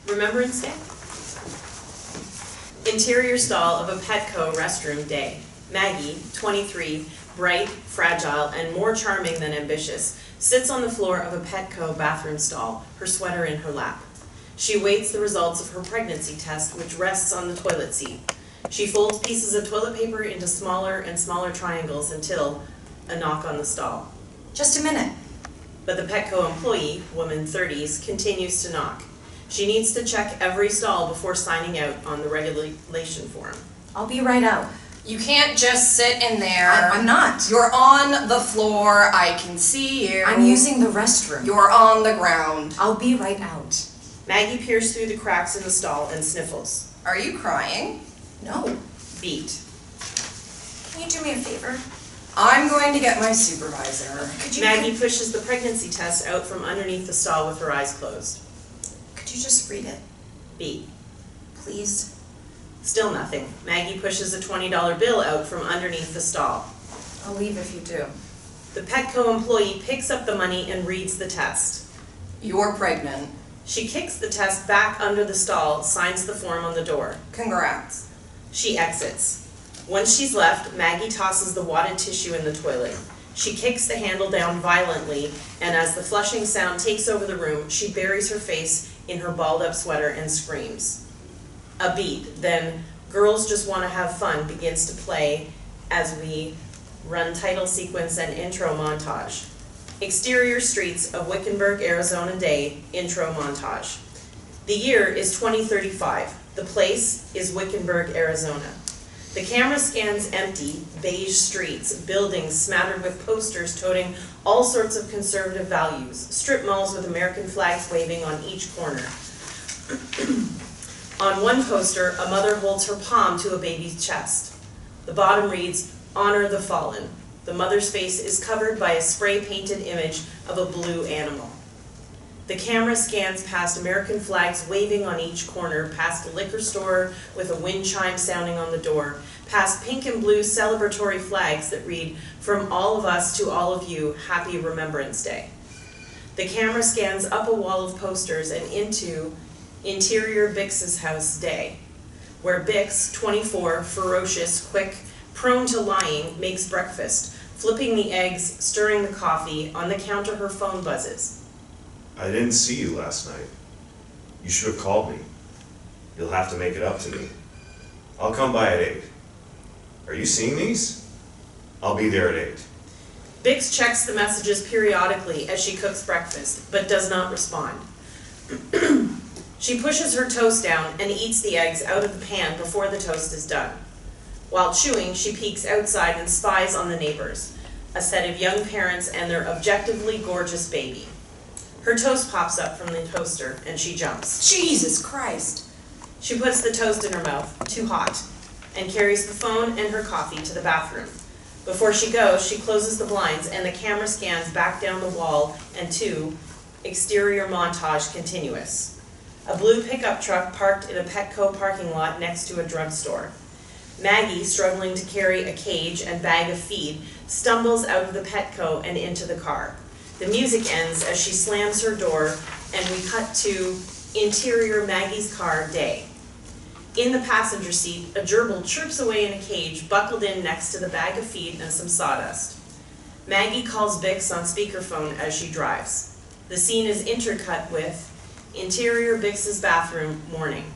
Remembrance Day? Interior stall of a Petco restroom day. Maggie, 23, bright, fragile, and more charming than ambitious, sits on the floor of a Petco bathroom stall, her sweater in her lap. She awaits the results of her pregnancy test, which rests on the toilet seat. She folds pieces of toilet paper into smaller and smaller triangles until a knock on the stall. Just a minute. But the Petco employee, woman 30s, continues to knock. She needs to check every stall before signing out on the regulation form. I'll be right out. You can't just sit in there. I'm not. You're on the floor. I can see you. I'm using the restroom. You're on the ground. I'll be right out. Maggie peers through the cracks in the stall and sniffles. Are you crying? No. Beat. Can you do me a favor? I'm going to get my supervisor. Maggie pushes the pregnancy test out from underneath the stall with her eyes closed. Could you just read it? Beat. Please? Still nothing. Maggie pushes a $20 bill out from underneath the stall. I'll leave if you do. The Petco employee picks up the money and reads the test. You're pregnant. She kicks the test back under the stall, signs the form on the door. Congrats. She exits. Once she's left, Maggie tosses the wadded tissue in the toilet. She kicks the handle down violently, and as the flushing sound takes over the room, she buries her face in her balled-up sweater and screams. A beat, then Girls Just Want to Have Fun begins to play as we run title sequence and intro montage. Exterior streets of Wickenburg, Arizona day, intro montage. The year is 2035. The place is Wickenburg, Arizona. The camera scans empty, beige streets, buildings smattered with posters toting all sorts of conservative values, strip malls with American flags waving on each corner. On one poster, a mother holds her palm to a baby's chest. The bottom reads, "Honor the Fallen." The mother's face is covered by a spray-painted image of a blue animal. The camera scans past American flags waving on each corner, past a liquor store with a wind chime sounding on the door, past pink and blue celebratory flags that read, "From all of us to all of you, Happy Remembrance Day." The camera scans up a wall of posters and into interior Vixx's house day, where Vixx, 24, ferocious, quick, prone to lying, makes breakfast, flipping the eggs, stirring the coffee. On the counter her phone buzzes. I didn't see you last night. You should have called me. You'll have to make it up to me. I'll come by at 8. Are you seeing these? I'll be there at 8. Vixx checks the messages periodically as she cooks breakfast, but does not respond. She pushes her toast down and eats the eggs out of the pan before the toast is done. While chewing, she peeks outside and spies on the neighbors, a set of young parents and their objectively gorgeous baby. Her toast pops up from the toaster and she jumps. Jesus Christ. She puts the toast in her mouth, too hot, and carries the phone and her coffee to the bathroom. Before she goes, she closes the blinds and the camera scans back down the wall and to exterior montage continuous. A blue pickup truck parked in a Petco parking lot next to a drugstore. Maggie, struggling to carry a cage and bag of feed, stumbles out of the Petco and into the car. The music ends as she slams her door, and we cut to interior Maggie's car day. In the passenger seat, a gerbil chirps away in a cage buckled in next to the bag of feed and some sawdust. Maggie calls Vixx on speakerphone as she drives. The scene is intercut with interior Vixx's bathroom, morning.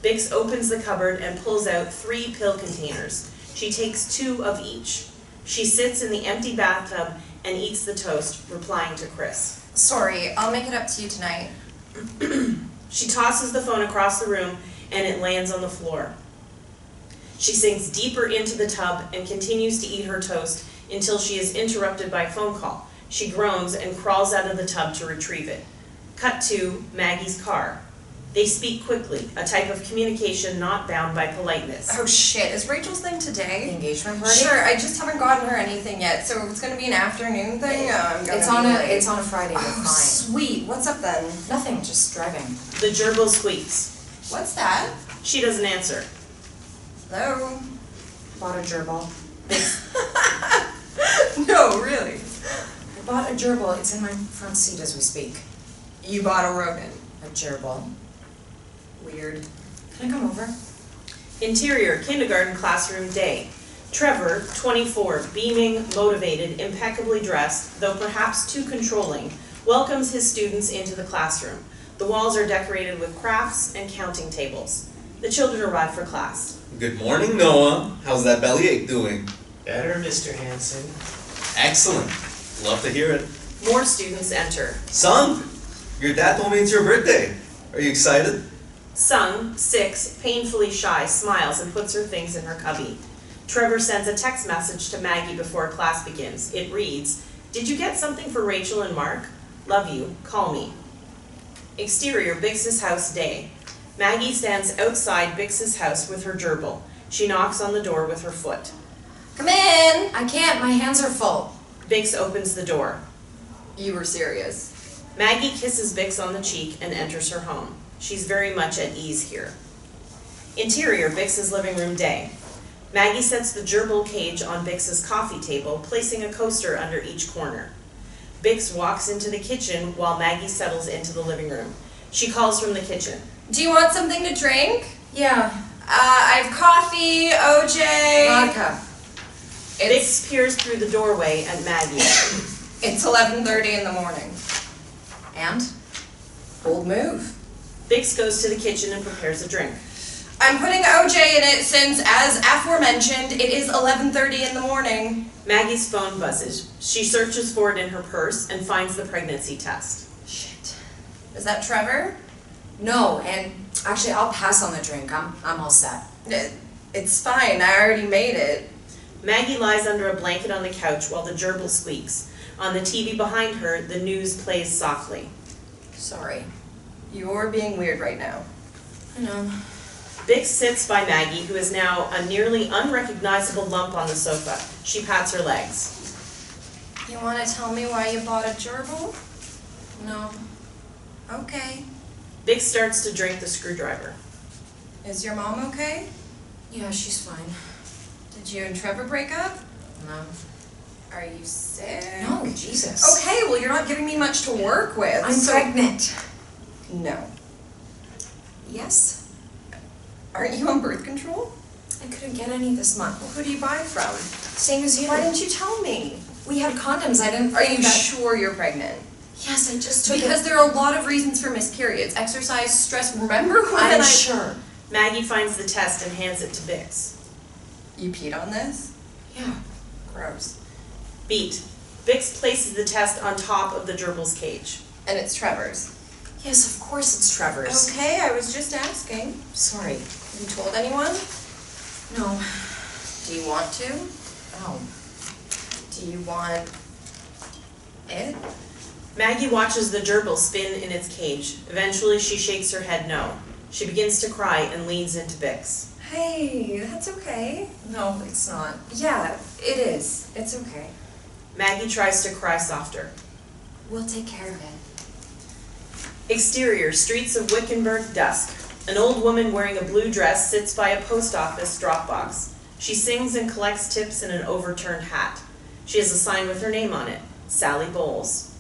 Vixx opens the cupboard and pulls out 3 pill containers. She takes 2 of each. She sits in the empty bathtub and eats the toast, replying to Chris. Sorry, I'll make it up to you tonight. She tosses the phone across the room and it lands on the floor. She sinks deeper into the tub and continues to eat her toast until she is interrupted by a phone call. She groans and crawls out of the tub to retrieve it. Cut to Maggie's car. They speak quickly, a type of communication not bound by politeness. Oh shit, is Rachel's thing today? The engagement party? Sure, I just haven't gotten her anything yet, so it's gonna be an afternoon thing. It's on a Friday, we're Oh, fine. sweet. What's up then? Nothing, just driving. The gerbil squeaks. What's that? She doesn't answer. Hello? Bought a gerbil. No, really. I bought a gerbil, it's in my front seat as we speak. You bought a rodent. A gerbil. Weird. Can I come over? Interior, kindergarten classroom day. Trevor, 24, beaming, motivated, impeccably dressed, though perhaps too controlling, welcomes his students into the classroom. The walls are decorated with crafts and counting tables. The children arrive for class. Good morning, Noah. How's that bellyache doing? Better, Mr. Hanson. Excellent. Love to hear it. More students enter. Son, your dad told me it's your birthday. Are you excited? Sung, 6, painfully shy, smiles and puts her things in her cubby. Trevor sends a text message to Maggie before class begins. It reads, "Did you get something for Rachel and Mark? Love you. Call me." Exterior, Vixx's house day. Maggie stands outside Vixx's house with her gerbil. She knocks on the door with her foot. Come in! I can't, my hands are full. Vixx opens the door. You were serious. Maggie kisses Vixx on the cheek and enters her home. She's very much at ease here. Interior, Vixx's living room day. Maggie sets the gerbil cage on Vixx's coffee table, placing a coaster under each corner. Vixx walks into the kitchen while Maggie settles into the living room. She calls from the kitchen. Do you want something to drink? Yeah, I have coffee, OJ. vodka. Vixx peers through the doorway at Maggie. It's 11:30 in the morning. And? Bold move. Vixx goes to the kitchen and prepares a drink. I'm putting OJ in it since, as aforementioned, it is 11:30 in the morning. Maggie's phone buzzes. She searches for it in her purse and finds the pregnancy test. Shit. Is that Trevor? No, and actually I'll pass on the drink. I'm all set. It's fine, I already made it. Maggie lies under a blanket on the couch while the gerbil squeaks. On the TV behind her, the news plays softly. Sorry. You're being weird right now. I know. Vixx sits by Maggie, who is now a nearly unrecognizable lump on the sofa. She pats her legs. You want to tell me why you bought a gerbil? No. Okay. Vixx starts to drink the screwdriver. Is your mom okay? Yeah, she's fine. Did you and Trevor break up? No. Are you sick? No, Jesus. Okay, well you're not giving me much to work with. I'm pregnant. No. Yes? Aren't you on birth control? I couldn't get any this month. Who do you buy from? Same as you. Why didn't you tell me? We had condoms. I didn't Are think you that... sure you're pregnant? Yes, I just took Because it. there are a lot of reasons for miscarriages. Exercise, stress, remember when I'm sure. Maggie finds the test and hands it to Vixx. You peed on this? Yeah. Gross. Beat. Vixx places the test on top of the gerbil's cage. And it's Trevor's. Yes, of course it's Trevor's. Okay, I was just asking. Sorry. You told anyone? No. Do you want to? Oh. Do you want it? Maggie watches the gerbil spin in its cage. Eventually, she shakes her head no. She begins to cry and leans into Vixx. Hey, that's okay. No, it's not. Yeah, it is. It's okay. Maggie tries to cry softer. We'll take care of it. Exterior, streets of Wickenburg, dusk. An old woman wearing a blue dress sits by a post office drop box. She sings and collects tips in an overturned hat. She has a sign with her name on it, Sally Bowles.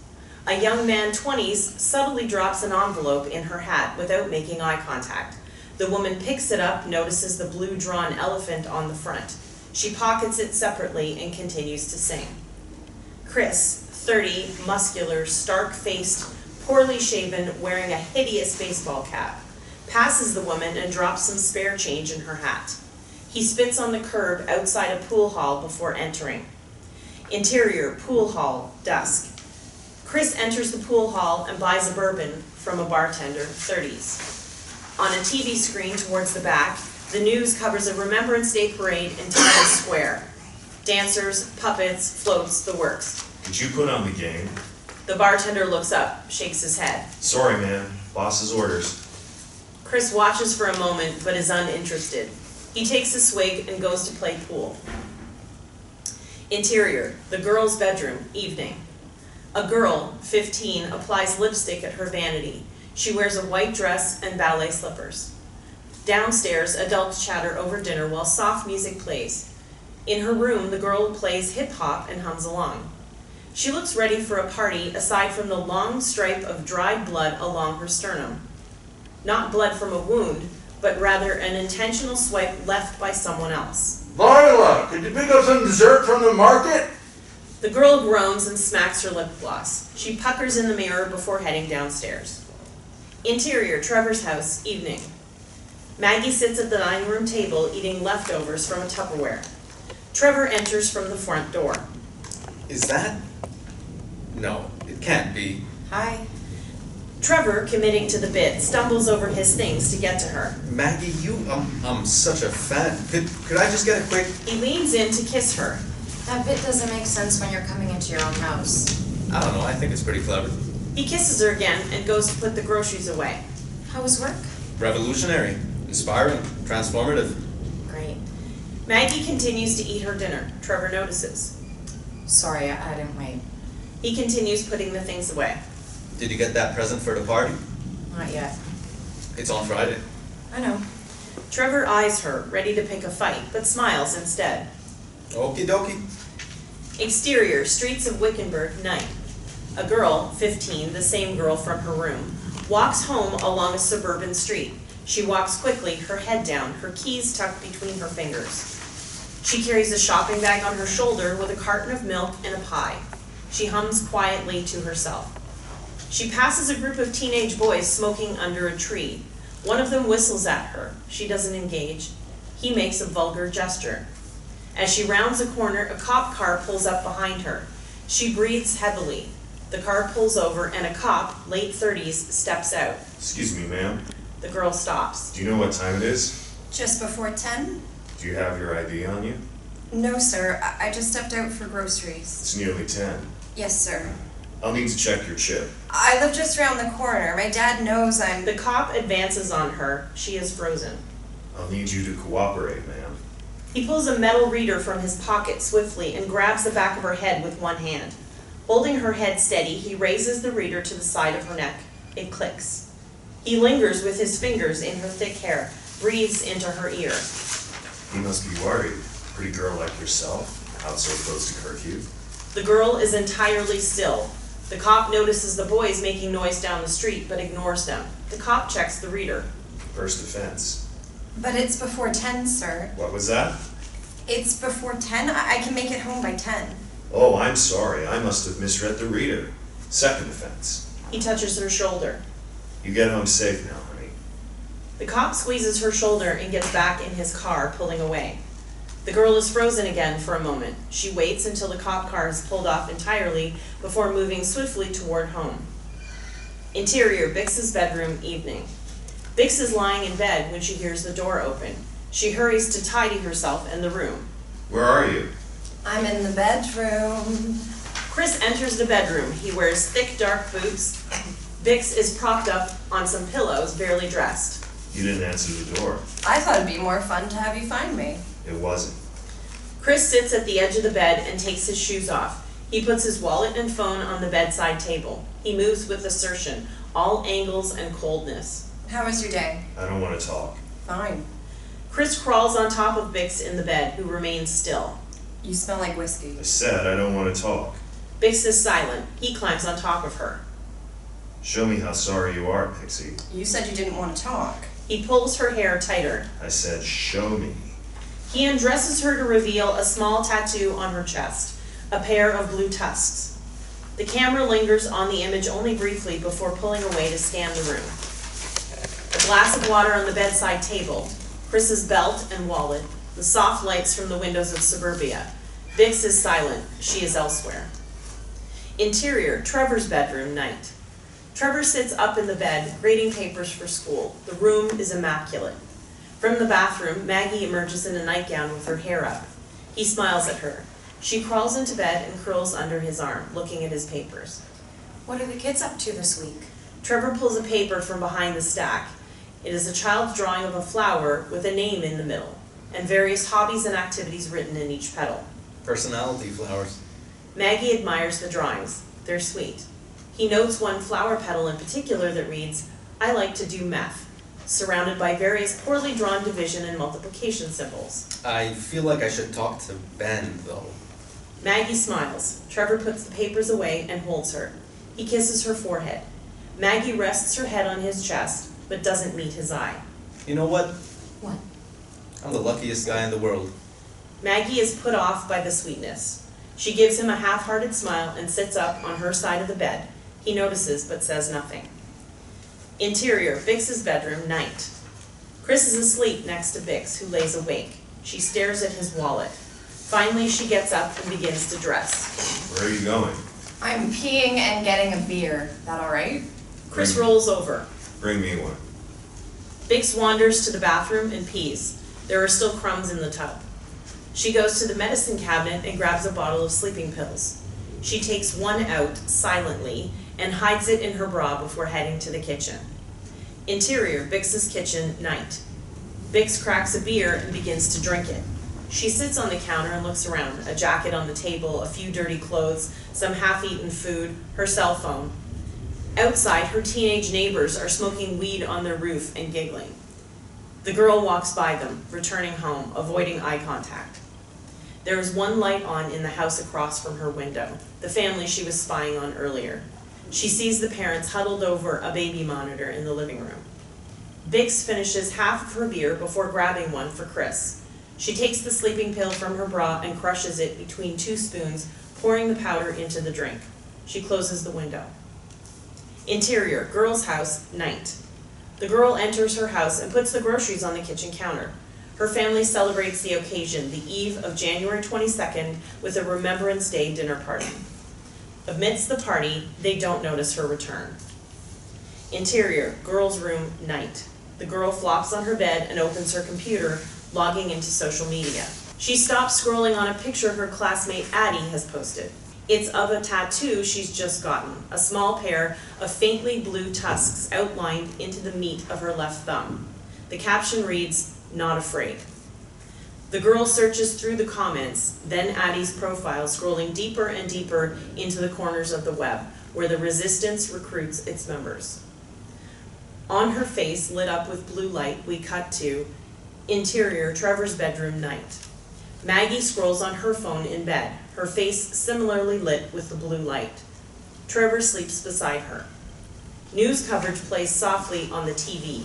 A young man, 20s, subtly drops an envelope in her hat without making eye contact. The woman picks it up, notices the blue drawn elephant on the front. She pockets it separately and continues to sing. Chris, 30, muscular, stark-faced, poorly shaven, wearing a hideous baseball cap, passes the woman and drops some spare change in her hat. He spits on the curb outside a pool hall before entering. Interior, pool hall, dusk. Chris enters the pool hall and buys a bourbon from a bartender, 30s. On a TV screen towards the back, the news covers a Remembrance Day parade in Times Square. Dancers, puppets, floats, the works. Did you put on the game? The bartender looks up, shakes his head. Sorry, man. Boss's orders. Chris watches for a moment, but is uninterested. He takes a swig and goes to play pool. Interior, the girl's bedroom, evening. A girl, 15, applies lipstick at her vanity. She wears a white dress and ballet slippers. Downstairs, adults chatter over dinner while soft music plays. In her room, the girl plays hip-hop and hums along. She looks ready for a party aside from the long stripe of dried blood along her sternum. Not blood from a wound, but rather an intentional swipe left by someone else. Lila, could you pick up some dessert from the market? The girl groans and smacks her lip gloss. She puckers in the mirror before heading downstairs. Interior, Trevor's house, evening. Maggie sits at the dining room table eating leftovers from a Tupperware. Trevor enters from the front door. Is that? No, it can't be. Hi. Trevor, committing to the bit, stumbles over his things to get to her. Maggie, I'm such a fan. Could I just get a quick? He leans in to kiss her. That bit doesn't make sense when you're coming into your own house. I don't know, I think it's pretty clever. He kisses her again and goes to put the groceries away. How was work? Revolutionary, inspiring, transformative. Great. Maggie continues to eat her dinner. Trevor notices. Sorry, I didn't wait. He continues putting the things away. Did you get that present for the party? Not yet. It's on Friday. I know. Trevor eyes her, ready to pick a fight, but smiles instead. Okie dokie. Exterior, streets of Wickenburg, night. A girl, 15, the same girl from her room, walks home along a suburban street. She walks quickly, her head down, her keys tucked between her fingers. She carries a shopping bag on her shoulder with a carton of milk and a pie. She hums quietly to herself. She passes a group of teenage boys smoking under a tree. One of them whistles at her. She doesn't engage. He makes a vulgar gesture. As she rounds a corner, a cop car pulls up behind her. She breathes heavily. The car pulls over and a cop, late 30s, steps out. Excuse me, ma'am. The girl stops. Do you know what time it is? Just before 10? Do you have your ID on you? No, sir. I just stepped out for groceries. It's nearly 10. Yes, sir. I'll need to check your chip. I live just around the corner. My dad knows I'm... The cop advances on her. She is frozen. I'll need you to cooperate, ma'am. He pulls a metal reader from his pocket swiftly and grabs the back of her head with one hand. Holding her head steady, he raises the reader to the side of her neck. It clicks. He lingers with his fingers in her thick hair, breathes into her ear. You must be worried. Pretty girl like yourself, out so close to curfew. The girl is entirely still. The cop notices the boys making noise down the street, but ignores them. The cop checks the reader. First offense. But it's before 10, sir. What was that? It's before 10? I can make it home by 10. Oh, I'm sorry. I must have misread the reader. Second offense. He touches her shoulder. You get home safe now, honey. The cop squeezes her shoulder and gets back in his car, pulling away. The girl is frozen again for a moment. She waits until the cop car is pulled off entirely before moving swiftly toward home. Interior, Vixx's bedroom, evening. Vixx is lying in bed when she hears the door open. She hurries to tidy herself and the room. Where are you? I'm in the bedroom. Chris enters the bedroom. He wears thick, dark boots. Vixx is propped up on some pillows, barely dressed. You didn't answer the door. I thought it'd be more fun to have you find me. It wasn't. Chris sits at the edge of the bed and takes his shoes off. He puts his wallet and phone on the bedside table. He moves with assertion, all angles and coldness. How was your day? I don't want to talk. Fine. Chris crawls on top of Vixx in the bed, who remains still. You smell like whiskey. I said I don't want to talk. Vixx is silent. He climbs on top of her. Show me how sorry you are, Pixie. You said you didn't want to talk. He pulls her hair tighter. I said show me. He undresses her to reveal a small tattoo on her chest, a pair of blue tusks. The camera lingers on the image only briefly before pulling away to scan the room. A glass of water on the bedside table, Chris's belt and wallet, the soft lights from the windows of suburbia. Vixx is silent. She is elsewhere. Interior, Trevor's bedroom, night. Trevor sits up in the bed, grading papers for school. The room is immaculate. From the bathroom, Maggie emerges in a nightgown with her hair up. He smiles at her. She crawls into bed and curls under his arm, looking at his papers. What are the kids up to this week? Trevor pulls a paper from behind the stack. It is a child's drawing of a flower with a name in the middle, and various hobbies and activities written in each petal. Personality flowers. Maggie admires the drawings. They're sweet. He notes one flower petal in particular that reads, "I like to do meth," surrounded by various poorly drawn division and multiplication symbols. I feel like I should talk to Ben, though. Maggie smiles. Trevor puts the papers away and holds her. He kisses her forehead. Maggie rests her head on his chest, but doesn't meet his eye. You know what? What? I'm the luckiest guy in the world. Maggie is put off by the sweetness. She gives him a half-hearted smile and sits up on her side of the bed. He notices but says nothing. Interior, Vixx's bedroom, night. Chris is asleep next to Vixx, who lays awake. She stares at his wallet. Finally, she gets up and begins to dress. Where are you going? I'm peeing and getting a beer. That all right? Chris rolls over. Bring me one. Vixx wanders to the bathroom and pees. There are still crumbs in the tub. She goes to the medicine cabinet and grabs a bottle of sleeping pills. She takes one out silently and hides it in her bra before heading to the kitchen. Interior, Vixx's kitchen, night. Vixx cracks a beer and begins to drink it. She sits on the counter and looks around, a jacket on the table, a few dirty clothes, some half-eaten food, her cell phone. Outside, her teenage neighbors are smoking weed on their roof and giggling. The girl walks by them, returning home, avoiding eye contact. There is one light on in the house across from her window, the family she was spying on earlier. She sees the parents huddled over a baby monitor in the living room. Vixx finishes half of her beer before grabbing one for Chris. She takes the sleeping pill from her bra and crushes it between 2 spoons, pouring the powder into the drink. She closes the window. Interior, girl's house, night. The girl enters her house and puts the groceries on the kitchen counter. Her family celebrates the occasion, the eve of January 22nd, with a Remembrance Day dinner party. Amidst the party, they don't notice her return. Interior, girl's room, night. The girl flops on her bed and opens her computer, logging into social media. She stops scrolling on a picture her classmate Hadi has posted. It's of a tattoo she's just gotten, a small pair of faintly blue tusks outlined into the meat of her left thumb. The caption reads, "Not afraid." The girl searches through the comments, then Hadi's profile, scrolling deeper and deeper into the corners of the web, where the resistance recruits its members. On her face, lit up with blue light, we cut to interior, Trevor's bedroom, night. Maggie scrolls on her phone in bed, her face similarly lit with the blue light. Trevor sleeps beside her. News coverage plays softly on the TV.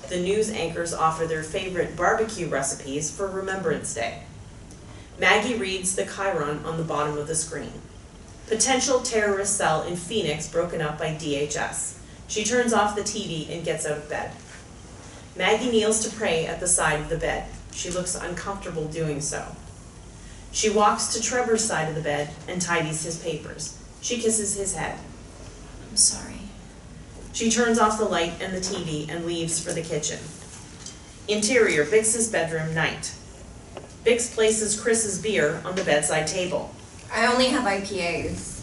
The news anchors offer their favorite barbecue recipes for Remembrance Day. Maggie reads the chyron on the bottom of the screen. Potential terrorist cell in Phoenix broken up by DHS. She turns off the TV and gets out of bed. Maggie kneels to pray at the side of the bed. She looks uncomfortable doing so. She walks to Trevor's side of the bed and tidies his papers. She kisses his head. I'm sorry. She turns off the light and the TV and leaves for the kitchen. Interior, Vixx's bedroom, night. Vixx places Chris's beer on the bedside table. I only have IPAs.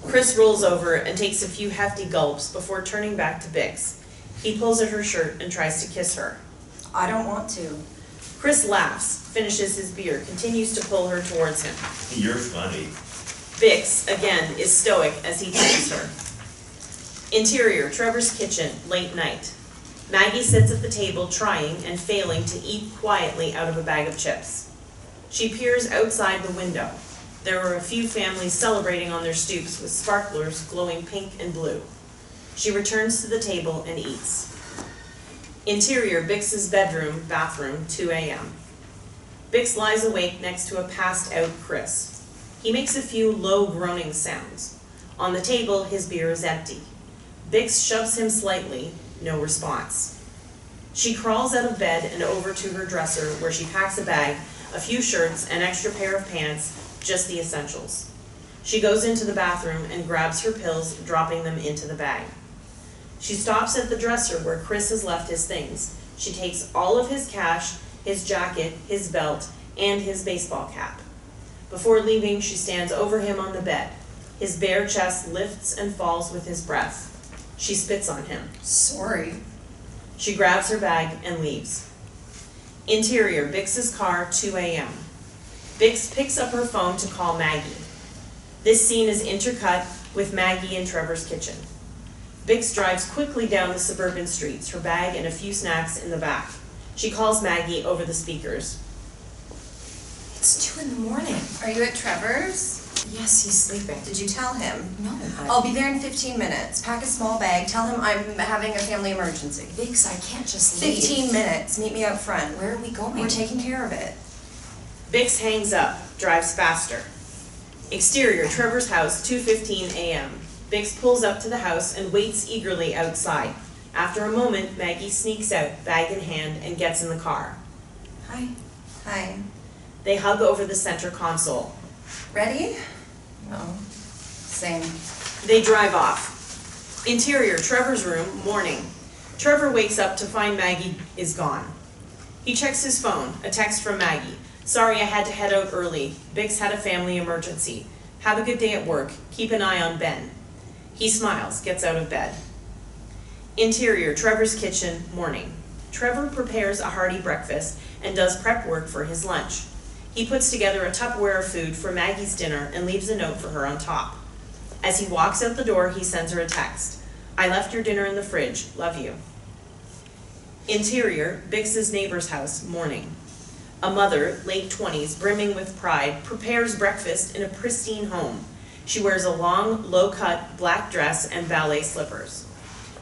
Chris rolls over and takes a few hefty gulps before turning back to Vixx. He pulls at her shirt and tries to kiss her. I don't want to. Chris laughs, finishes his beer, continues to pull her towards him. You're funny. Vixx, again, is stoic as he kisses her. Interior, Trevor's kitchen, late night. Maggie sits at the table trying and failing to eat quietly out of a bag of chips. She peers outside the window. There are a few families celebrating on their stoops with sparklers glowing pink and blue. She returns to the table and eats. Interior, Vixx's bedroom, bathroom, 2 a.m. Vixx lies awake next to a passed-out Chris. He makes a few low groaning sounds. On the table, his beer is empty. Vixx shoves him slightly, no response. She crawls out of bed and over to her dresser where she packs a bag, a few shirts, an extra pair of pants, just the essentials. She goes into the bathroom and grabs her pills, dropping them into the bag. She stops at the dresser where Chris has left his things. She takes all of his cash, his jacket, his belt, and his baseball cap. Before leaving, she stands over him on the bed. His bare chest lifts and falls with his breath. She spits on him. Sorry. She grabs her bag and leaves. Interior, Vixx's car, 2 a.m. Vixx picks up her phone to call Maggie. This scene is intercut with Maggie in Trevor's kitchen. Vixx drives quickly down the suburban streets, her bag and a few snacks in the back. She calls Maggie over the speakers. It's 2 a.m. Are you at Trevor's? Yes, he's sleeping. Did you tell him? No, but... I'll be there in 15 minutes. Pack a small bag. Tell him I'm having a family emergency. Vixx, I can't just leave. 15 minutes. Meet me out front. Where are we going? We're taking care of it. Vixx hangs up, drives faster. Exterior, Trevor's house, 2:15 a.m. Vixx pulls up to the house and waits eagerly outside. After a moment, Maggie sneaks out, bag in hand, and gets in the car. Hi. Hi. They hug over the center console. Ready? No. Same. They drive off. Interior, Trevor's room, morning. Trevor wakes up to find Maggie is gone. He checks his phone, a text from Maggie. Sorry, I had to head out early. Vixx had a family emergency. Have a good day at work. Keep an eye on Ben. He smiles, gets out of bed. Interior, Trevor's kitchen, morning. Trevor prepares a hearty breakfast and does prep work for his lunch. He puts together a Tupperware of food for Maggie's dinner and leaves a note for her on top. As he walks out the door, he sends her a text. I left your dinner in the fridge. Love you. Interior, Vixx's neighbor's house, morning. A mother, late 20s, brimming with pride, prepares breakfast in a pristine home. She wears a long, low-cut black dress and ballet slippers.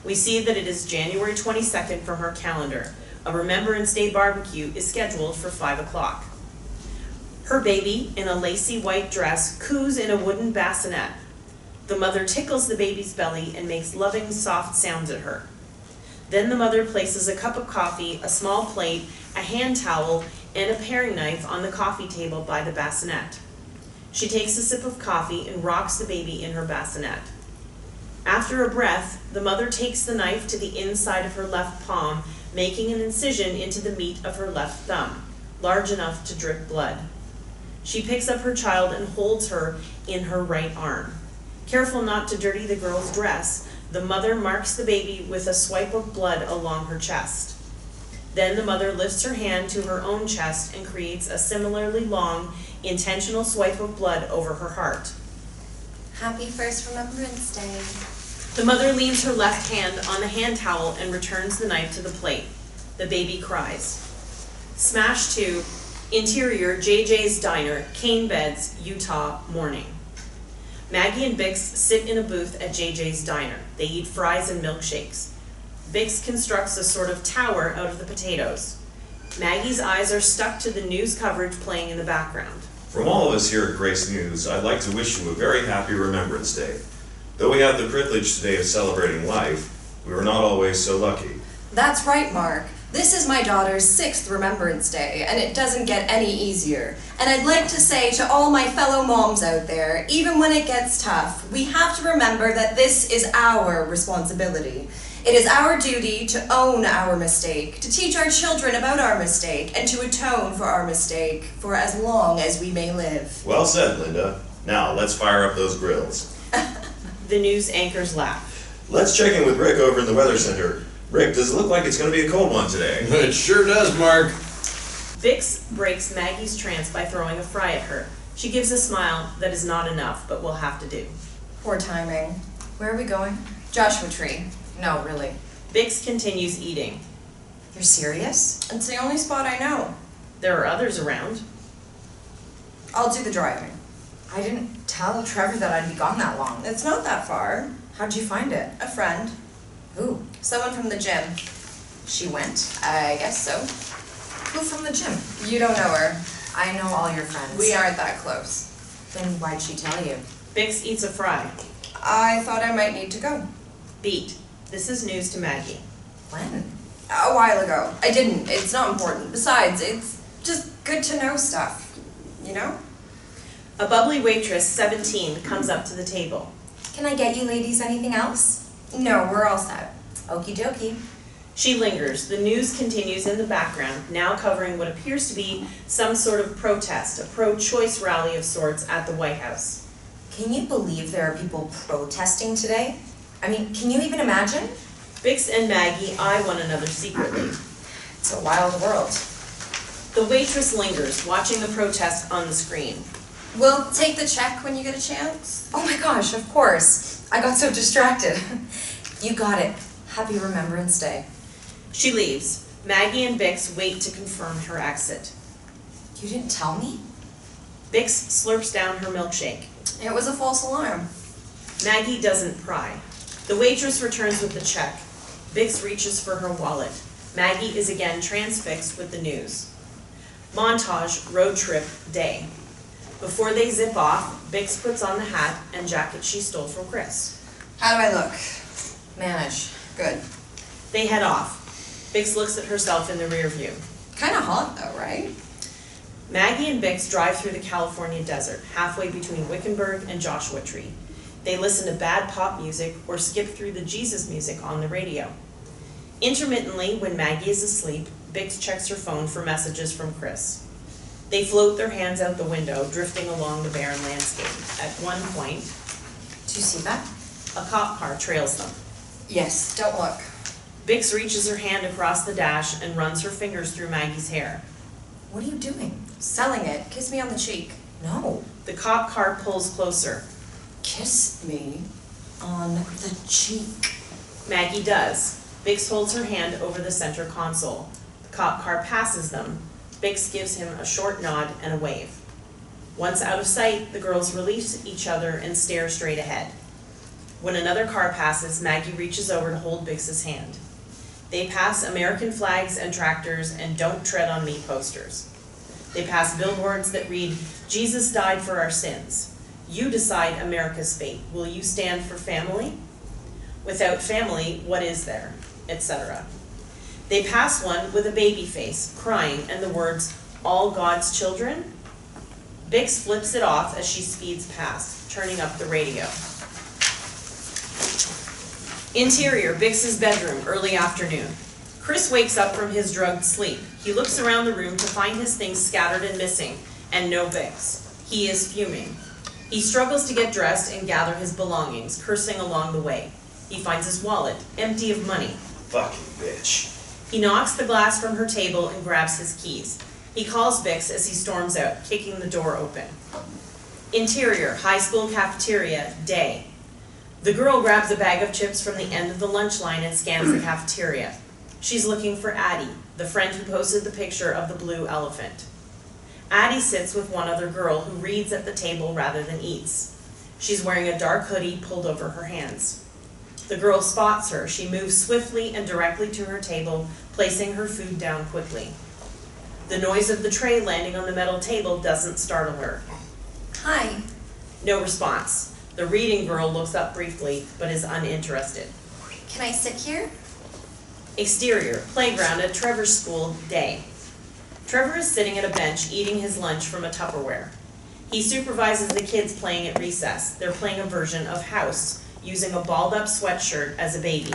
We see that it is January 22nd from her calendar. A Remembrance Day barbecue is scheduled for 5 o'clock. Her baby, in a lacy white dress, coos in a wooden bassinet. The mother tickles the baby's belly and makes loving, soft sounds at her. Then the mother places a cup of coffee, a small plate, a hand towel, and a paring knife on the coffee table by the bassinet. She takes a sip of coffee and rocks the baby in her bassinet. After a breath, the mother takes the knife to the inside of her left palm, making an incision into the meat of her left thumb, large enough to drip blood. She picks up her child and holds her in her right arm. Careful not to dirty the girl's dress, the mother marks the baby with a swipe of blood along her chest. Then the mother lifts her hand to her own chest and creates a similarly long, intentional swipe of blood over her heart. Happy first Remembrance Day. The mother leans her left hand on the hand towel and returns the knife to the plate. The baby cries. Smash 2, interior, JJ's Diner, cane beds, Utah, morning. Maggie and Vixx sit in a booth at JJ's Diner. They eat fries and milkshakes. Vixx constructs a sort of tower out of the potatoes. Maggie's eyes are stuck to the news coverage playing in the background. From all of us here at Grace News, I'd like to wish you a very happy Remembrance Day. Though we have the privilege today of celebrating life, we were not always so lucky. That's right, Mark. This is my daughter's 6th Remembrance Day, and it doesn't get any easier. And I'd like to say to all my fellow moms out there, even when it gets tough, we have to remember that this is our responsibility. It is our duty to own our mistake, to teach our children about our mistake, and to atone for our mistake for as long as we may live. Well said, Linda. Now, let's fire up those grills. The news anchors laugh. Let's check in with Rick over in the Weather Center. Rick, does it look like it's going to be a cold one today? It sure does, Mark. Vixx breaks Maggie's trance by throwing a fry at her. She gives a smile that is not enough, but will have to do. Poor timing. Where are we going? Joshua Tree. No, really. Vixx continues eating. You're serious? It's the only spot I know. There are others around. I'll do the driving. I didn't tell Trevor that I'd be gone that long. It's not that far. How'd you find it? A friend. Who? Someone from the gym. She went? I guess so. Who from the gym? You don't know her. I know all your friends. We aren't that close. Then why'd she tell you? Vixx eats a fry. I thought I might need to go. Beat. This is news to Maggie. When? A while ago. I didn't. It's not important. Besides, it's just good to know stuff. You know? A bubbly waitress, 17, comes up to the table. Can I get you ladies anything else? No, we're all set. Okie dokie. She lingers. The news continues in the background, now covering what appears to be some sort of protest, a pro-choice rally of sorts at the White House. Can you believe there are people protesting today? I mean, can you even imagine? Vixx and Maggie eye one another secretly. It's a wild world. The waitress lingers, watching the protest on the screen. We'll take the check when you get a chance. Oh my gosh, of course. I got so distracted. You got it. Happy Remembrance Day. She leaves. Maggie and Vixx wait to confirm her exit. You didn't tell me? Vixx slurps down her milkshake. It was a false alarm. Maggie doesn't pry. The waitress returns with the check. Vixx reaches for her wallet. Maggie is again transfixed with the news. Montage, road trip, day. Before they zip off, Vixx puts on the hat and jacket she stole from Chris. How do I look? Manage. Good. They head off. Vixx looks at herself in the rear view. Kinda hot though, right? Maggie and Vixx drive through the California desert, halfway between Wickenburg and Joshua Tree. They listen to bad pop music or skip through the Jesus music on the radio. Intermittently, when Maggie is asleep, Vixx checks her phone for messages from Chris. They float their hands out the window, drifting along the barren landscape. At one point, Do you see that? a cop car trails them. Yes, don't look. Vixx reaches her hand across the dash and runs her fingers through Maggie's hair. What are you doing? Selling it. Kiss me on the cheek. No. The cop car pulls closer. Kiss me on the cheek. Maggie does. Vixx holds her hand over the center console. The cop car passes them. Vixx gives him a short nod and a wave. Once out of sight, the girls release each other and stare straight ahead. When another car passes, Maggie reaches over to hold Vixx's hand. They pass American flags and tractors and "Don't Tread on Me" posters. They pass billboards that read, "Jesus died for our sins. You decide America's fate. Will you stand for family? Without family, what is there?" etc. They pass one with a baby face, crying, and the words, "All God's children?" Vixx flips it off as she speeds past, turning up the radio. Interior, Vixx's bedroom, early afternoon. Chris wakes up from his drugged sleep. He looks around the room to find his things scattered and missing, and no Vixx. He is fuming. He struggles to get dressed and gather his belongings, cursing along the way. He finds his wallet, empty of money. Fucking bitch. He knocks the glass from her table and grabs his keys. He calls Vixx as he storms out, kicking the door open. Interior, high school cafeteria, day. The girl grabs a bag of chips from the end of the lunch line and scans the cafeteria. She's looking for Hadi, the friend who posted the picture of the blue elephant. Hadi sits with one other girl who reads at the table rather than eats. She's wearing a dark hoodie pulled over her hands. The girl spots her. She moves swiftly and directly to her table, placing her food down quickly. The noise of the tray landing on the metal table doesn't startle her. Hi. No response. The reading girl looks up briefly, but is uninterested. Can I sit here? Exterior, playground at Trevor's school, day. Trevor is sitting at a bench eating his lunch from a Tupperware. He supervises the kids playing at recess. They're playing a version of House, using a balled-up sweatshirt as a baby.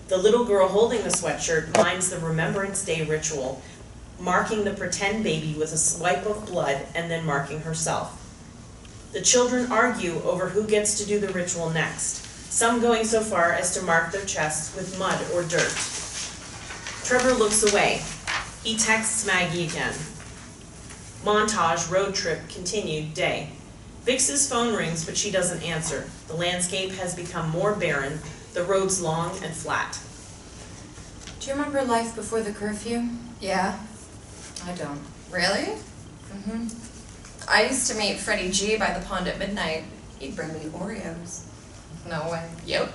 The little girl holding the sweatshirt mimes the Remembrance Day ritual, marking the pretend baby with a swipe of blood and then marking herself. The children argue over who gets to do the ritual next, some going so far as to mark their chests with mud or dirt. Trevor looks away. He texts Maggie again. Montage, road trip, continued, day. Vixx's phone rings, but she doesn't answer. The landscape has become more barren, the roads long and flat. Do you remember life before the curfew? Yeah. I don't. Really? Mm-hmm. I used to meet Freddie G by the pond at midnight. He'd bring me Oreos. No way. Yep.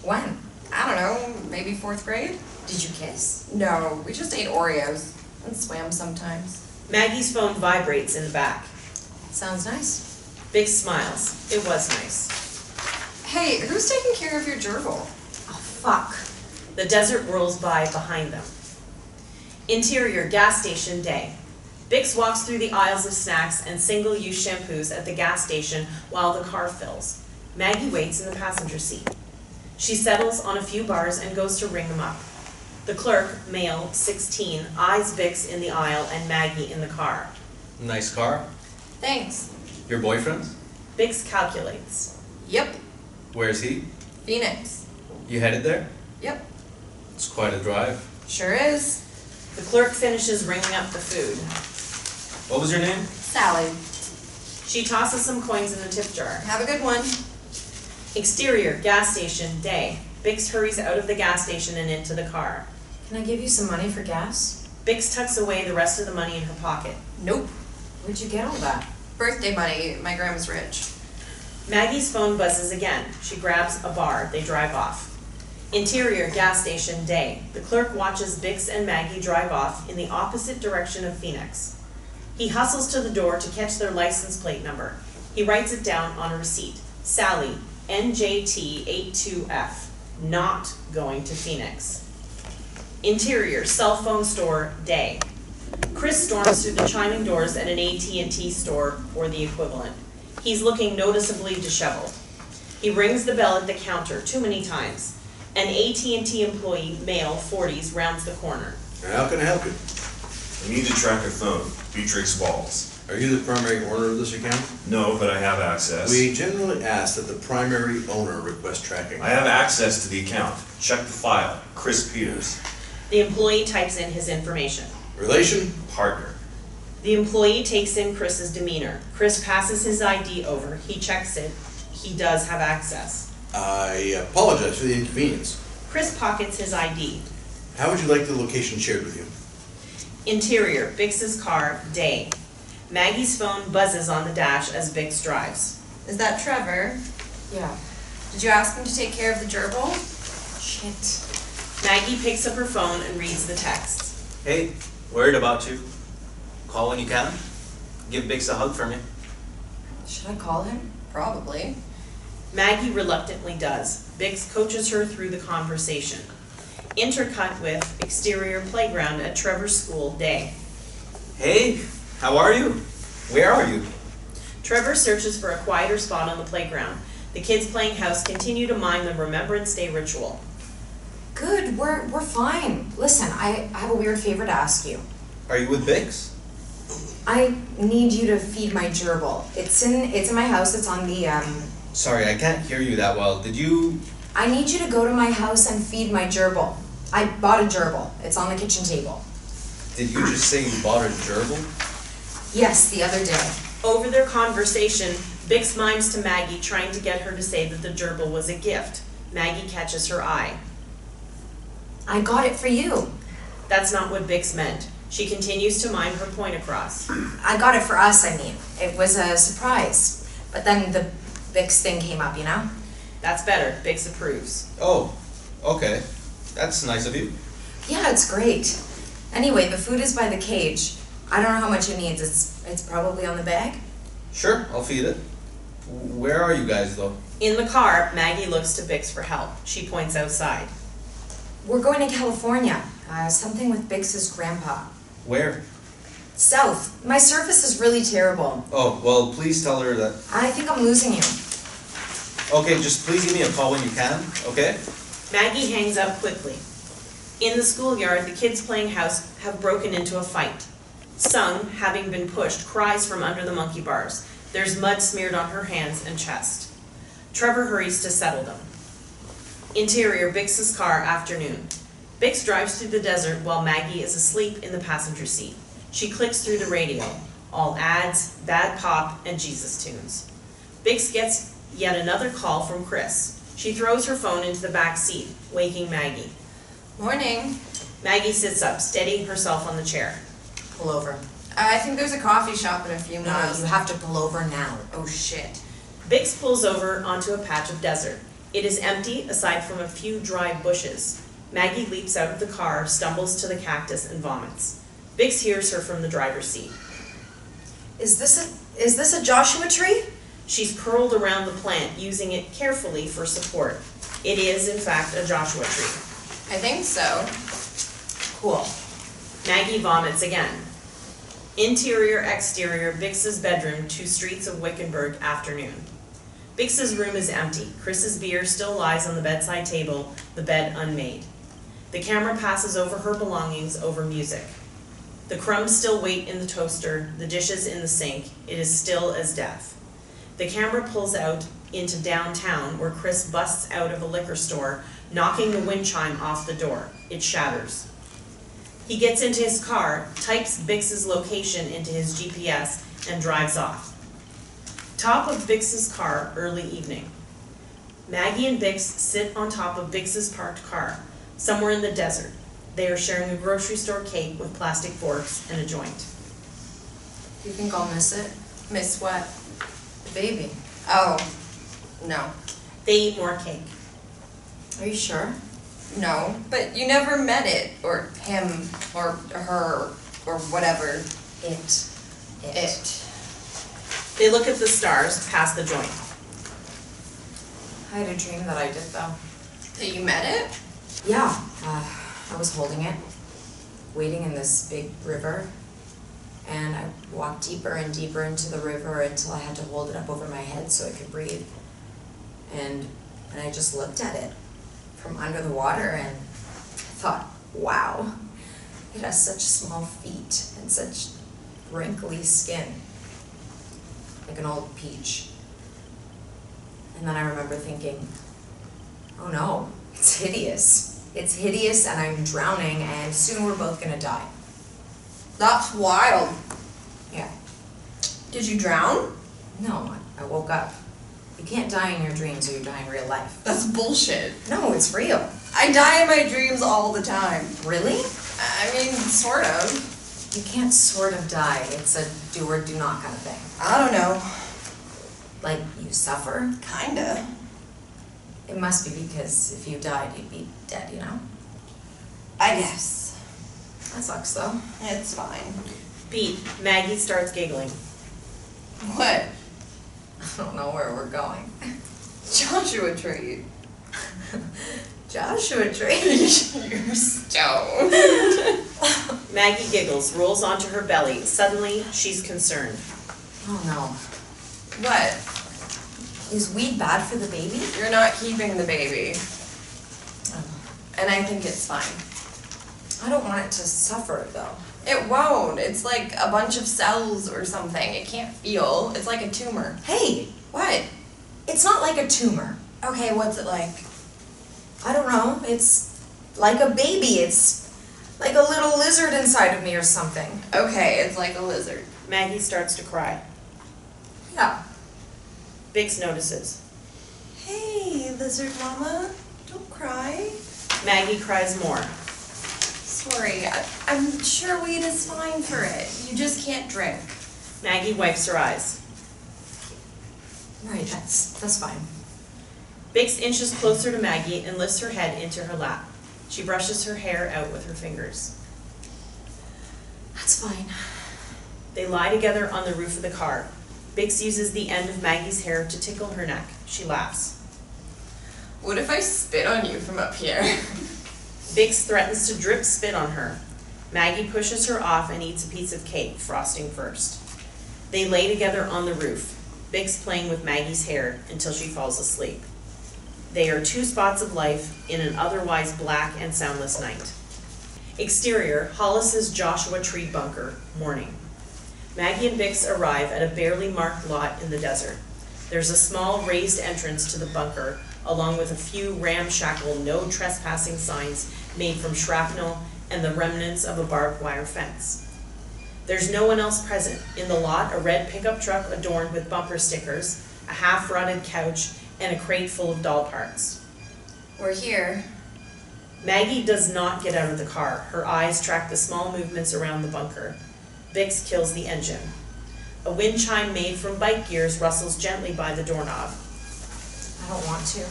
When? I don't know, maybe 4th grade? Did you kiss? No, we just ate Oreos and swam sometimes. Maggie's phone vibrates in the back. Sounds nice. Vixx smiles. It was nice. Hey, who's taking care of your gerbil? Oh, fuck. The desert whirls by behind them. Interior, gas station, day. Vixx walks through the aisles of snacks and single-use shampoos at the gas station while the car fills. Maggie waits in the passenger seat. She settles on a few bars and goes to ring them up. The clerk, male, 16, eyes Vixx in the aisle and Maggie in the car. Nice car. Thanks. Your boyfriend? Vixx calculates. Yep. Where's he? Phoenix. You headed there? Yep. It's quite a drive. Sure is. The clerk finishes ringing up the food. What was your name? Sally. She tosses some coins in the tip jar. Have a good one. Exterior, gas station, day. Vixx hurries out of the gas station and into the car. Can I give you some money for gas? Vixx tucks away the rest of the money in her pocket. Nope. Where'd you get all that? birthday money. My grandma's rich. Maggie's phone buzzes again. She grabs a bar. They drive off. Interior gas station day. The clerk watches Vixx and Maggie drive off in the opposite direction of Phoenix. He hustles to the door to catch their license plate number. He writes it down on a receipt. Sally, NJT82F, not going to Phoenix. Interior cell phone store day. Chris storms through the chiming doors at an AT&T store or the equivalent. He's looking noticeably disheveled. He rings the bell at the counter too many times. An AT&T employee, male, 40s, rounds the corner. How can I help you? I need to track her phone, Beatrix Walls. Are you the primary owner of this account? No, but I have access. We generally ask that the primary owner request tracking. I have access to the account. Check the file. Chris Peters. The employee types in his information. Relation? Partner. The employee takes in Chris's demeanor. Chris passes his ID over. He checks it. He does have access. I apologize for the inconvenience. Chris pockets his ID. How would you like the location shared with you? Interior, Vixx's car, day. Maggie's phone buzzes on the dash as Vixx drives. Is that Trevor? Yeah. Did you ask him to take care of the gerbil? Shit. Maggie picks up her phone and reads the text. Hey, worried about you. Call when you can. Give Vixx a hug for me. Should I call him? Probably. Maggie reluctantly does. Vixx coaches her through the conversation. Intercut with exterior playground at Trevor's school, day. Hey, how are you? Where are you? Trevor searches for a quieter spot on the playground. The kids playing house continue to mime the Remembrance Day ritual. Good, we're fine. Listen, I have a weird favor to ask you. Are you with Vixx? I need you to feed my gerbil. It's in my house. It's on the Sorry, I can't hear you that well. Did you... I need you to go to my house and feed my gerbil. I bought a gerbil. It's on the kitchen table. Did you just say you bought a gerbil? Yes, the other day. Over their conversation, Vixx mimes to Maggie, trying to get her to say that the gerbil was a gift. Maggie catches her eye. I got it for you. That's not what Vixx meant. She continues to mime her point across. I got it for us, I mean. It was a surprise. But then the Vixx thing came up, you know? That's better. Vixx approves. Oh, okay. That's nice of you. Yeah, it's great. Anyway, the food is by the cage. I don't know how much it needs. It's probably on the bag. Sure, I'll feed it. Where are you guys, though? In the car, Maggie looks to Vixx for help. She points outside. We're going to California. Something with Vixx's grandpa. Where? South. My service is really terrible. Oh, well, please tell her that... I think I'm losing you. Okay, just please give me a call when you can, okay? Maggie hangs up quickly. In the schoolyard, the kids playing house have broken into a fight. Sung, having been pushed, cries from under the monkey bars. There's mud smeared on her hands and chest. Trevor hurries to settle them. Interior, Vixx's car, afternoon. Vixx drives through the desert while Maggie is asleep in the passenger seat. She clicks through the radio. All ads, bad pop, and Jesus tunes. Vixx gets yet another call from Chris. She throws her phone into the back seat, waking Maggie. Morning. Maggie sits up, steadying herself on the chair. Pull over. I think there's a coffee shop in a few No, miles. you have to pull over now. Oh shit. Vixx pulls over onto a patch of desert. It is empty aside from a few dry bushes. Maggie leaps out of the car, stumbles to the cactus, and vomits. Vixx hears her from the driver's seat. Is this a Joshua tree? She's curled around the plant, using it carefully for support. It is, in fact, a Joshua tree. I think so. Cool. Maggie vomits again. Interior, exterior, Vixx's bedroom, 2 streets of Wickenburg, afternoon. Vixx's room is empty. Chris's beer still lies on the bedside table, the bed unmade. The camera passes over her belongings, over music. The crumbs still wait in the toaster, the dishes in the sink. It is still as death. The camera pulls out into downtown, where Chris busts out of a liquor store, knocking the wind chime off the door. It shatters. He gets into his car, types Vixx's location into his GPS, and drives off. Top of Vixx's car, early evening. Maggie and Vixx sit on top of Vixx's parked car, somewhere in the desert. They are sharing a grocery store cake with plastic forks and a joint. You think I'll miss it? Miss what? The baby. Oh, no. They eat more cake. Are you sure? No, but you never met it, or him, or her, or whatever. It. They look at the stars past the joint. I had a dream that I did though. That you met it? Yeah, I was holding it, wading in this big river, and I walked deeper and deeper into the river until I had to hold it up over my head so it could breathe. And I just looked at it from under the water and I thought, wow, it has such small feet and such wrinkly skin, like an old peach. And then I remember thinking, oh no, it's hideous. It's hideous and I'm drowning and soon we're both gonna die. That's wild. Yeah. Did you drown? No, I woke up. You can't die in your dreams or you die in real life. That's bullshit. No, it's real. I die in my dreams all the time. Really? I mean, sort of. You can't sort of die. It's a do or do not kind of thing. I don't know. Like, you suffer. Kinda. It must be because if you died, you'd be dead, you know? I guess. That sucks, though. It's fine. Beat, Maggie starts giggling. What? I don't know where we're going. Joshua tree. Joshua tree. You're stoned. Maggie giggles, rolls onto her belly. Suddenly, she's concerned. Oh no. What? Is weed bad for the baby? You're not keeping the baby. Oh. And I think it's fine. I don't want it to suffer, though. It won't. It's like a bunch of cells or something. It can't feel. It's like a tumor. Hey, What? it's not like a tumor. Okay, what's it like? I don't know. It's like a baby. It's like a little lizard inside of me or something. Okay, it's like a lizard. Maggie starts to cry. Yeah. Vixx notices. Hey, lizard mama, don't cry. Maggie cries more. Sorry, I'm sure weed is fine for it. You just can't drink. Maggie wipes her eyes. Right, that's fine. Vixx inches closer to Maggie and lifts her head into her lap. She brushes her hair out with her fingers. That's fine. They lie together on the roof of the car. Vixx uses the end of Maggie's hair to tickle her neck. She laughs. What if I spit on you from up here? Vixx threatens to drip spit on her. Maggie pushes her off and eats a piece of cake, frosting first. They lay together on the roof, Vixx playing with Maggie's hair until she falls asleep. They are two spots of life in an otherwise black and soundless night. Exterior, Holace's Joshua Tree bunker, morning. Maggie and Vixx arrive at a barely marked lot in the desert. There's a small raised entrance to the bunker, along with a few ramshackle no trespassing signs made from shrapnel and the remnants of a barbed wire fence. There's no one else present. In the lot, a red pickup truck adorned with bumper stickers, a half-rotted couch, and a crate full of doll parts. We're here. Maggie does not get out of the car. Her eyes track the small movements around the bunker. Vixx kills the engine. A wind chime made from bike gears rustles gently by the doorknob. I don't want to.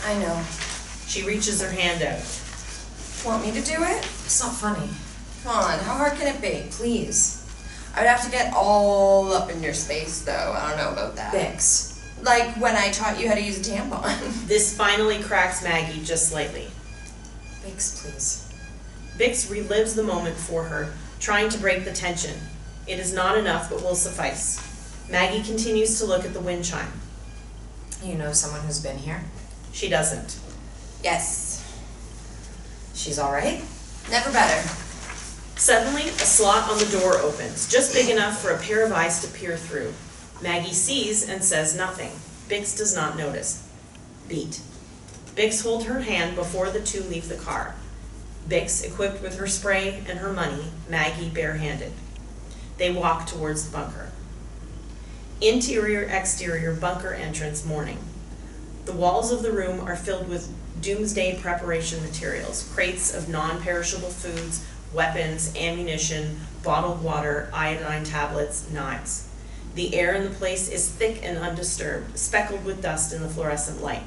I know. She reaches her hand out. Want me to do it? It's not funny. Come on, how hard can it be? Please. I would have to get all up in your space, though. I don't know about that. Vixx. Like when I taught you how to use a tampon. This finally cracks Maggie just slightly. Vixx, please. Vixx relives the moment for her, trying to break the tension. It is not enough, but will suffice. Maggie continues to look at the wind chime. You know someone who's been here? She doesn't. Yes. She's alright? Never better. Suddenly, a slot on the door opens, just big enough for a pair of eyes to peer through. Maggie sees and says nothing. Vixx does not notice. Beat. Vixx holds her hand before the two leave the car. Vixx, equipped with her spray and her money, Maggie barehanded. They walk towards the bunker. Interior, exterior, bunker entrance, morning. The walls of the room are filled with doomsday preparation materials, crates of non-perishable foods, weapons, ammunition, bottled water, iodine tablets, knives. The air in the place is thick and undisturbed, speckled with dust in the fluorescent light.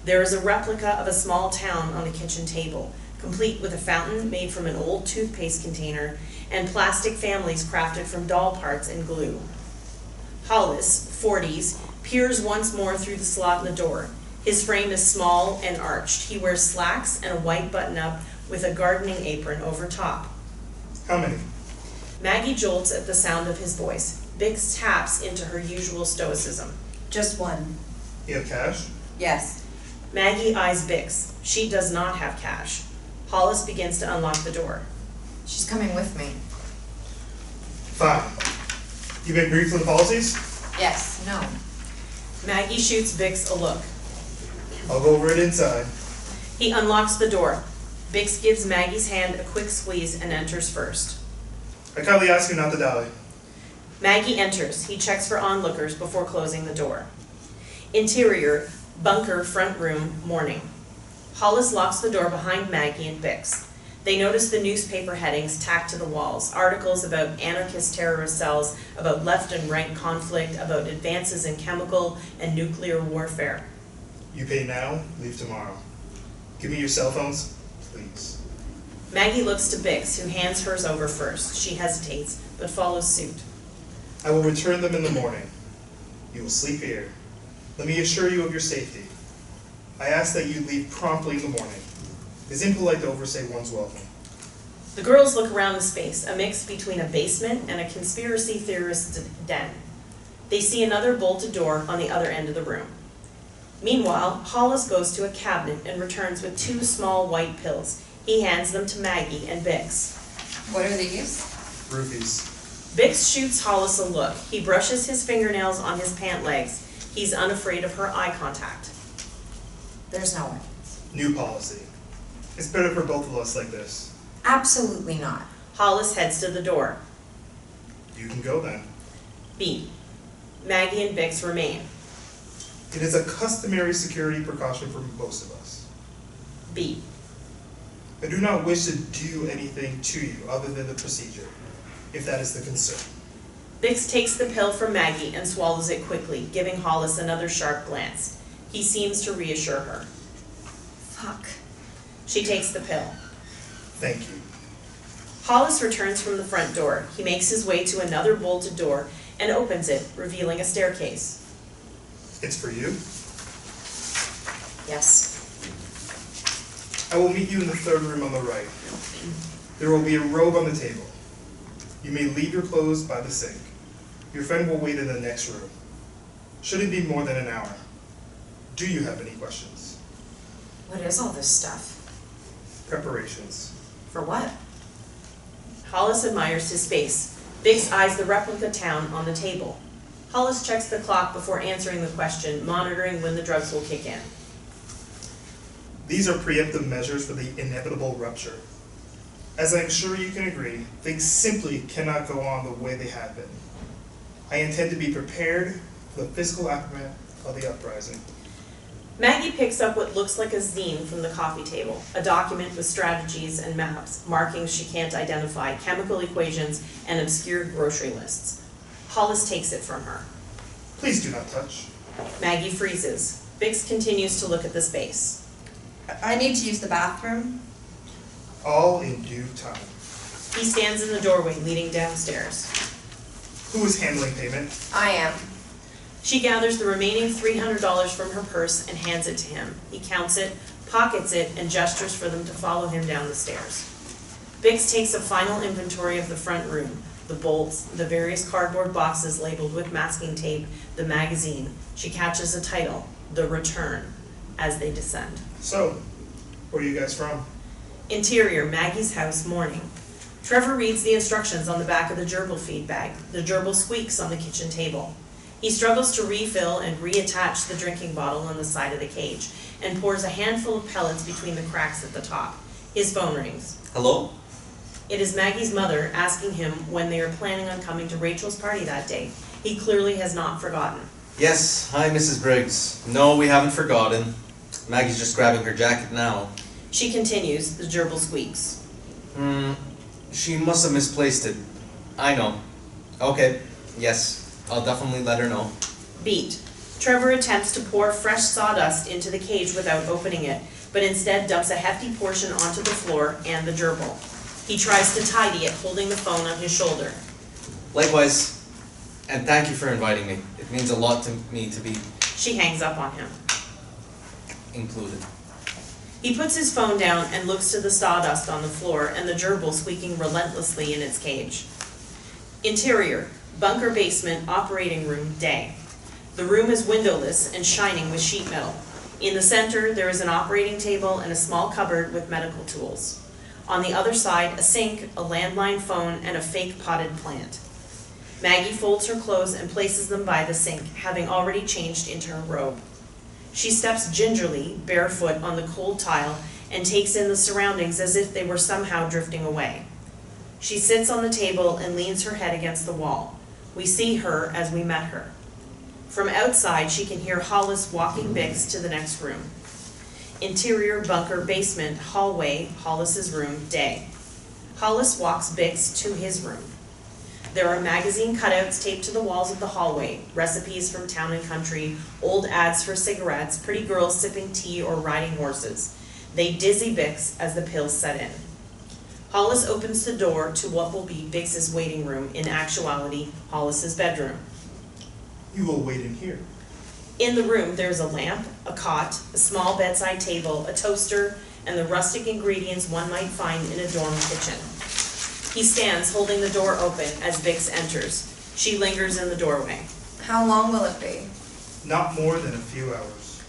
There is a replica of a small town on the kitchen table, complete with a fountain made from an old toothpaste container and plastic families crafted from doll parts and glue. Holace, 40s, peers once more through the slot in the door. His frame is small and arched. He wears slacks and a white button-up with a gardening apron over top. How many? Maggie jolts at the sound of his voice. Vixx taps into her usual stoicism. Just one. You have cash? Yes. Maggie eyes Vixx. She does not have cash. Holace begins to unlock the door. She's coming with me. Fine. You been briefed on the policies? Yes. No. Maggie shoots Vixx a look. I'll go over it inside. He unlocks the door. Vixx gives Maggie's hand a quick squeeze and enters first. I kindly ask you not to dally. Maggie enters. He checks for onlookers before closing the door. Interior, bunker, front room, morning. Holace locks the door behind Maggie and Vixx. They notice the newspaper headings tacked to the walls, articles about anarchist terrorist cells, about left and right conflict, about advances in chemical and nuclear warfare. You pay now, leave tomorrow. Give me your cell phones, please. Maggie looks to Vixx, who hands hers over first. She hesitates, but follows suit. I will return them in the morning. You will sleep here. Let me assure you of your safety. I ask that you leave promptly in the morning. It is impolite to overstay one's welcome. The girls look around the space, a mix between a basement and a conspiracy theorist's den. They see another bolted door on the other end of the room. Meanwhile, Holace goes to a cabinet and returns with 2 small white pills. He hands them to Maggie and Vixx. What are these? Rupees. Vixx shoots Holace a look. He brushes his fingernails on his pant legs. He's unafraid of her eye contact. There's no way. New policy. It's better for both of us like this. Absolutely not. Holace heads to the door. You can go then. B. Maggie and Vixx remain. It is a customary security precaution for most of us. B. I do not wish to do anything to you other than the procedure, if that is the concern. Vixx takes the pill from Maggie and swallows it quickly, giving Holace another sharp glance. He seems to reassure her. Fuck. She takes the pill. Thank you. Holace returns from the front door. He makes his way to another bolted door and opens it, revealing a staircase. It's for you. Yes. I will meet you in the 3rd room on the right. There will be a robe on the table. You may leave your clothes by the sink. Your friend will wait in the next room. Shouldn't be more than an hour. Do you have any questions? What is all this stuff? Preparations. For what? Holace admires his face. Vixx eyes the replica town on the table. Holace checks the clock before answering the question, monitoring when the drugs will kick in. These are preemptive measures for the inevitable rupture. As I'm sure you can agree, things simply cannot go on the way they have been. I intend to be prepared for the physical aftermath of the uprising. Maggie picks up what looks like a zine from the coffee table, a document with strategies and maps, markings she can't identify, chemical equations, and obscure grocery lists. Holace takes it from her. Please do not touch. Maggie freezes. Vixx continues to look at the space. I need to use the bathroom. All in due time. He stands in the doorway leading downstairs. Who is handling payment? I am. She gathers the remaining $300 from her purse and hands it to him. He counts it, pockets it, and gestures for them to follow him down the stairs. Vixx takes a final inventory of the front room, the bolts, the various cardboard boxes labeled with masking tape, the magazine. She catches a title, The Return, as they descend. So, where are you guys from? Interior, Maggie's house, morning. Trevor reads the instructions on the back of the gerbil feed bag. The gerbil squeaks on the kitchen table. He struggles to refill and reattach the drinking bottle on the side of the cage and pours a handful of pellets between the cracks at the top. His phone rings. Hello? It is Maggie's mother asking him when they are planning on coming to Rachel's party that day. He clearly has not forgotten. Yes, hi Mrs. Briggs. No, we haven't forgotten. Maggie's just grabbing her jacket now. She continues, the gerbil squeaks. She must have misplaced it. I know. Okay, yes. I'll definitely let her know. Beat. Trevor attempts to pour fresh sawdust into the cage without opening it, but instead dumps a hefty portion onto the floor and the gerbil. He tries to tidy it, holding the phone on his shoulder. Likewise, and thank you for inviting me. It means a lot to me to be She hangs up on him. included. He puts his phone down and looks to the sawdust on the floor and the gerbil squeaking relentlessly in its cage. Interior, bunker basement, operating room, day. The room is windowless and shining with sheet metal. In the center, there is an operating table and a small cupboard with medical tools. On the other side, a sink, a landline phone, and a fake potted plant. Maggie folds her clothes and places them by the sink, having already changed into her robe. She steps gingerly, barefoot, on the cold tile and takes in the surroundings as if they were somehow drifting away. She sits on the table and leans her head against the wall. We see her as we met her. From outside, she can hear Holace walking Vixx to the next room. Interior, bunker, basement, hallway, Holace's room, day. Holace walks Vixx to his room. There are magazine cutouts taped to the walls of the hallway, recipes from town and country, old ads for cigarettes, pretty girls sipping tea or riding horses. They dizzy Vixx as the pills set in. Holace opens the door to what will be Vixx's waiting room, in actuality, Holace's bedroom. You will wait in here. In the room, there's a lamp, a cot, a small bedside table, a toaster, and the rustic ingredients one might find in a dorm kitchen. He stands holding the door open as Vixx enters. She lingers in the doorway. How long will it be? Not more than a few hours.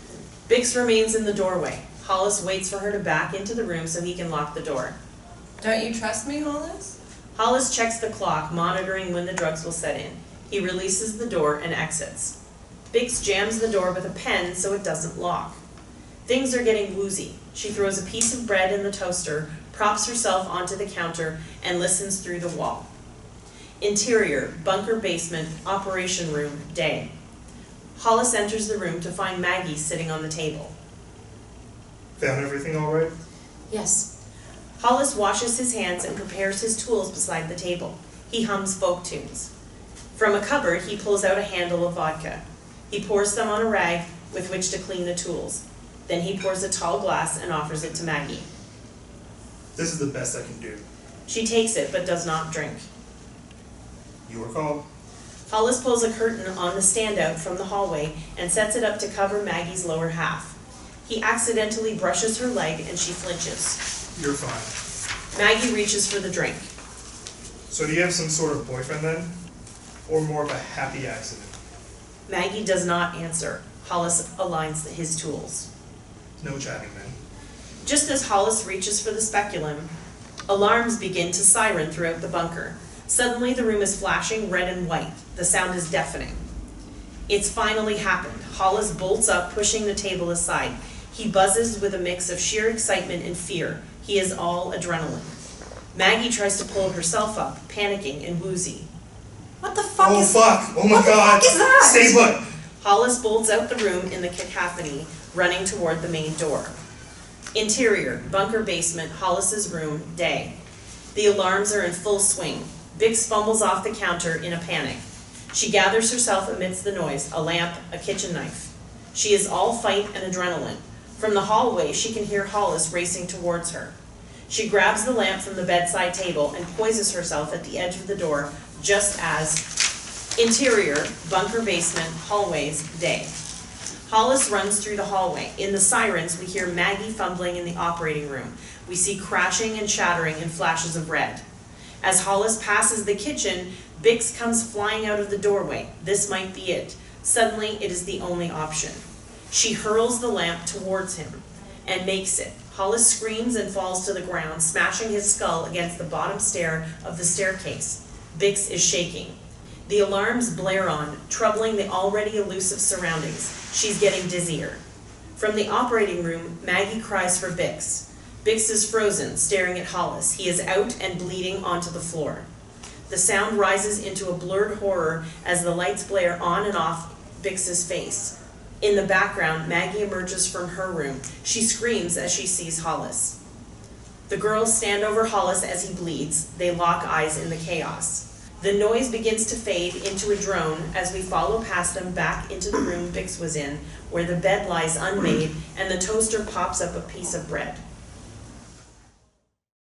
Vixx remains in the doorway. Holace waits for her to back into the room so he can lock the door. Don't you trust me, Holace? Holace checks the clock, monitoring when the drugs will set in. He releases the door and exits. Vixx jams the door with a pen so it doesn't lock. Things are getting woozy. She throws a piece of bread in the toaster, props herself onto the counter, and listens through the wall. Interior, bunker basement, operation room, day. Holace enters the room to find Maggie sitting on the table. Found everything all right? Yes. Holace washes his hands and prepares his tools beside the table. He hums folk tunes. From a cupboard, he pulls out a handle of vodka. He pours some on a rag with which to clean the tools. Then he pours a tall glass and offers it to Maggie. This is the best I can do. She takes it but does not drink. Your call. Holace pulls a curtain on the standout from the hallway and sets it up to cover Maggie's lower half. He accidentally brushes her leg and she flinches. You're fine. Maggie reaches for the drink. So do you have some sort of boyfriend then? Or more of a happy accident? Maggie does not answer. Holace aligns his tools. No chatting then. Just as Holace reaches for the speculum, alarms begin to siren throughout the bunker. Suddenly the room is flashing red and white. The sound is deafening. It's finally happened. Holace bolts up, pushing the table aside. He buzzes with a mix of sheer excitement and fear. He is all adrenaline. Maggie tries to pull herself up, panicking and woozy. What the fuck Oh is fuck! Oh my what god! the fuck is that? Stay put! Holace bolts out the room in the cacophony, running toward the main door. Interior, bunker basement, Holace's room, day. The alarms are in full swing. Vixx fumbles off the counter in a panic. She gathers herself amidst the noise, a lamp, a kitchen knife. She is all fight and adrenaline. From the hallway, she can hear Holace racing towards her. She grabs the lamp from the bedside table and poises herself at the edge of the door, just as interior, bunker basement, hallways, day. Holace runs through the hallway. In the sirens, we hear Maggie fumbling in the operating room. We see crashing and shattering in flashes of red. As Holace passes the kitchen, Vixx comes flying out of the doorway. This might be it. Suddenly, it is the only option. She hurls the lamp towards him and makes it. Holace screams and falls to the ground, smashing his skull against the bottom stair of the staircase. Vixx is shaking. The alarms blare on, troubling the already elusive surroundings. She's getting dizzier. From the operating room, Maggie cries for Vixx. Vixx is frozen, staring at Holace. He is out and bleeding onto the floor. The sound rises into a blurred horror as the lights blare on and off Vixx's face. In the background, Maggie emerges from her room. She screams as she sees Holace. The girls stand over Holace as he bleeds. They lock eyes in the chaos. The noise begins to fade into a drone as we follow past them back into the room Vixx was in, where the bed lies unmade and the toaster pops up a piece of bread.